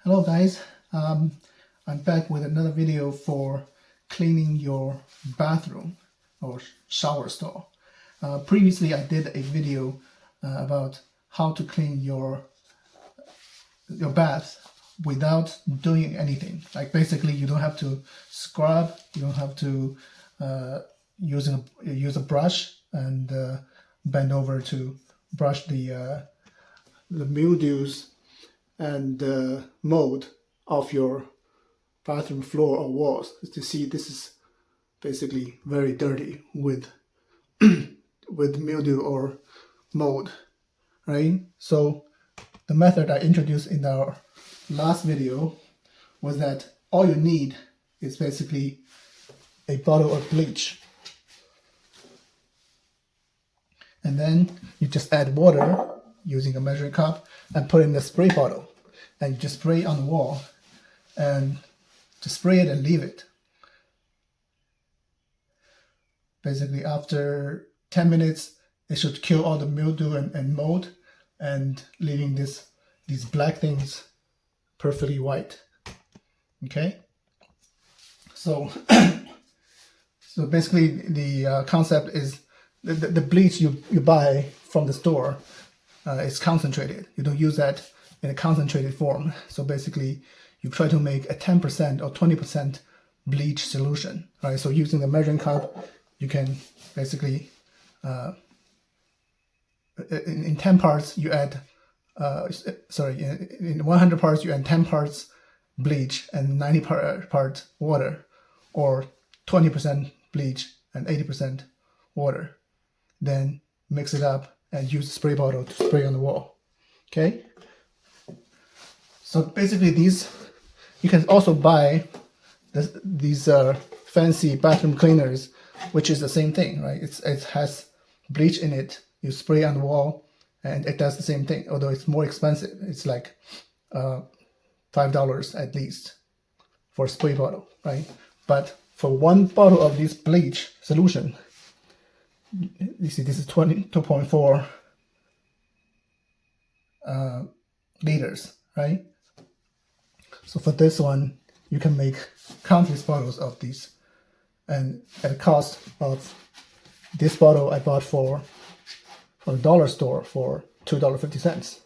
Hello guys, I'm back with another video for cleaning your bathroom or shower stall. Previously I did a video about how to clean your bath without doing anything. Like basically you don't have to scrub, you don't have to use a brush and bend over to brush the mildews and mold of your bathroom floor or walls. To see, this is basically very dirty with with mildew or mold, right? So the method I introduced in our last video was that all you need is basically a bottle of bleach, and then you just add water using a measuring cup and put in the spray bottle, and you just spray on the wall and just spray it and leave it. Basically after 10 minutes it should kill all the mildew and mold, and leaving these black things perfectly white. Okay, so so basically the concept is the bleach you buy from the store is concentrated. You don't use that in a concentrated form. So basically you try to make a 10% or 20% bleach solution, right? So using the measuring cup, you can basically in 10 parts you add in 100 parts you add 10 parts bleach and 90 parts water, or 20% bleach and 80% water. Then mix it up and use the spray bottle to spray on the wall. Okay, so basically these, you can also buy these fancy bathroom cleaners, which is the same thing, right? It has bleach in it. You spray on the wall and it does the same thing, although it's more expensive. It's like $5 at least for a spray bottle, right? But for one bottle of this bleach solution, you see this is 2.4 liters, right? So for this one, you can make countless bottles of these, and at a cost of this bottle I bought from a dollar store for $2.50.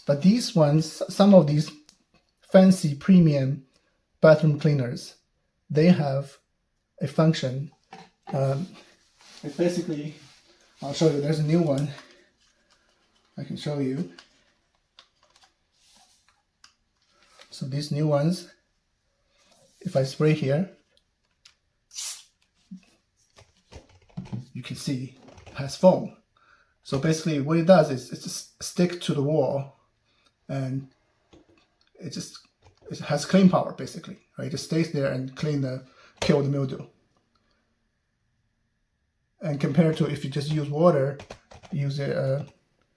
But these ones, some of these fancy premium bathroom cleaners, they have a function. It's basically, I'll show you, there's a new one I can show you. So these new ones, if I spray here, you can see it has foam. So basically what it does is it just stick to the wall, and it has clean power basically, right? It just stays there and kill the mildew. And compared to if you just use water, use a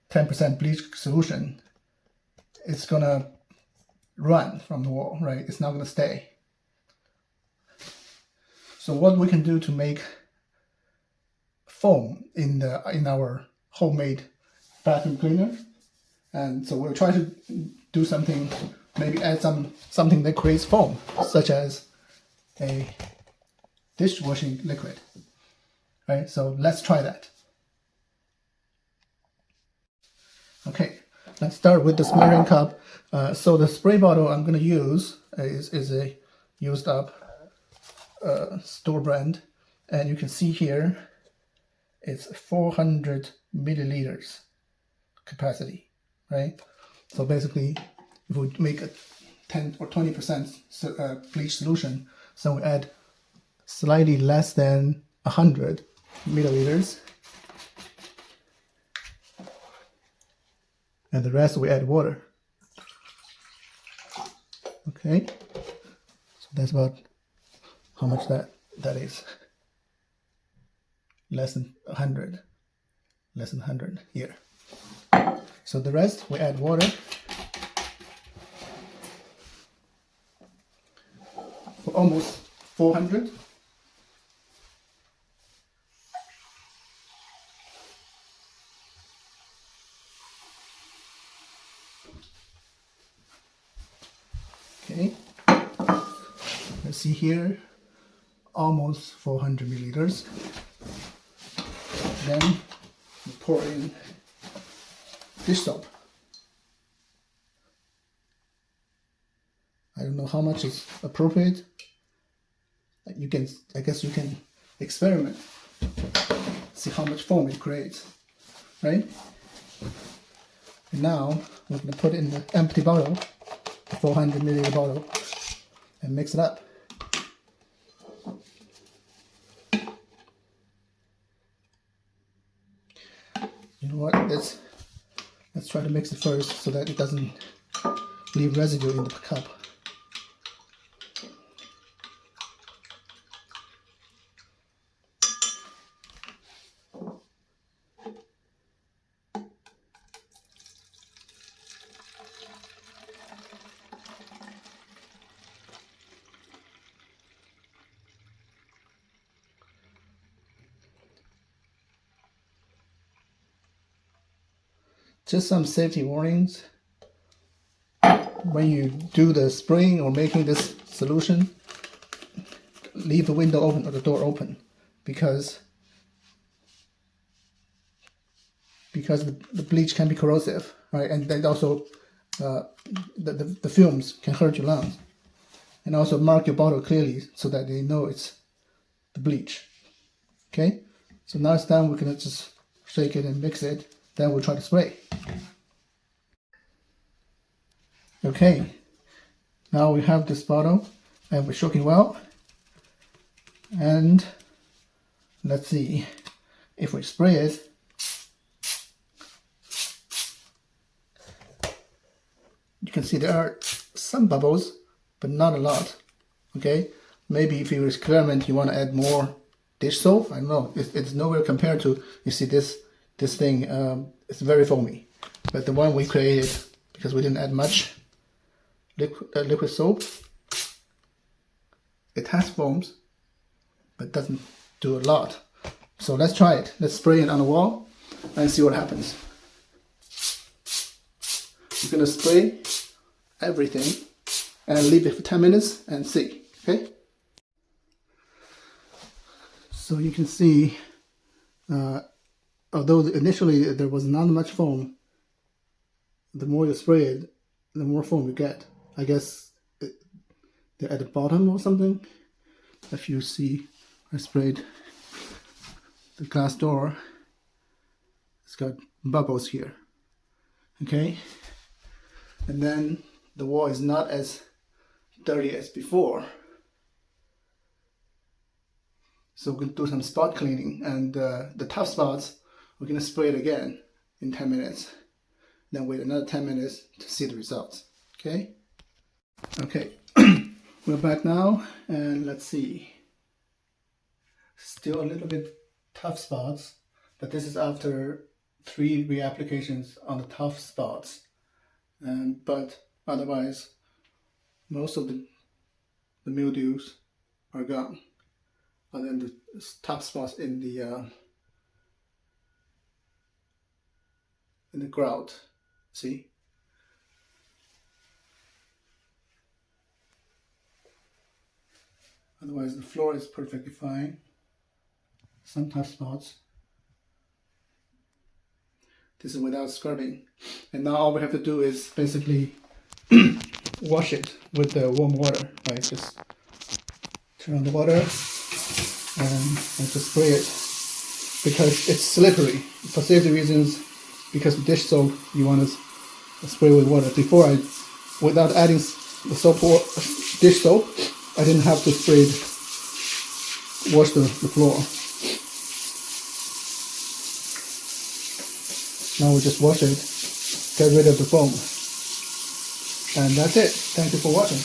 10% bleach solution, it's gonna run from the wall, right? It's not gonna stay. So what we can do to make foam in our homemade bathroom cleaner, and so we'll try to do something, maybe add something that creates foam, such as a dishwashing liquid, right? So let's try that. Okay, let's start with the measuring cup. So the spray bottle I'm going to use is a used up store brand, and you can see here it's 400 milliliters capacity, right? So basically if we make a 10 or 20% bleach solution, so we add slightly less than 100 milliliters, and the rest we add water. Okay, so that's about how much that is. Less than 100 here. So the rest we add water for almost 400. Okay, let's see here, almost 400 milliliters. Then we pour in dish soap. I don't know how much is appropriate. I guess you can experiment, see how much foam it creates, right? And now we're going to put it in the empty bottle, 400 milliliter bottle, and mix it up. You know what? Let's try to mix it first so that it doesn't leave residue in the cup. Just some safety warnings. When you do the spraying or making this solution, leave the window open or the door open, because the bleach can be corrosive, right? And then also the fumes can hurt your lungs. And also mark your bottle clearly so that they know it's the bleach. Okay, so now it's done. We're gonna just shake it and mix it. Then we'll try to spray. Okay, now we have this bottle and we're shaking well. And let's see if we spray it. You can see there are some bubbles, but not a lot. Okay, maybe if you experiment, you want to add more dish soap. I don't know. It's nowhere compared to, you see this thing. It's very foamy. But the one we created, because we didn't add much liquid soap, it has foams, but doesn't do a lot. So let's try it. Let's spray it on the wall and see what happens. We're gonna spray everything and leave it for 10 minutes and see. Okay. So you can see, although initially there was not much foam, the more you spray it, the more foam you get. I guess they're at the bottom or something. If you see, I sprayed the glass door. It's got bubbles here. Okay, and then the wall is not as dirty as before. So we're going to do some spot cleaning, and the tough spots, we're going to spray it again in 10 minutes. Then wait another 10 minutes to see the results. Okay? Okay, we're back now, and let's see. Still a little bit tough spots, but this is after 3 reapplications on the tough spots. But otherwise, most of the mildews are gone, other than the tough spots in the grout. See? Otherwise, the floor is perfectly fine. Some tough spots. This is without scrubbing. And now all we have to do is basically wash it with the warm water. Right? Just turn on the water and just spray it, because it's slippery. For safety reasons, because of dish soap, you want to spray with water. Before, without adding the soap or dish soap, I didn't have to wash the floor. Now we just wash it, get rid of the foam. And that's it. Thank you for watching.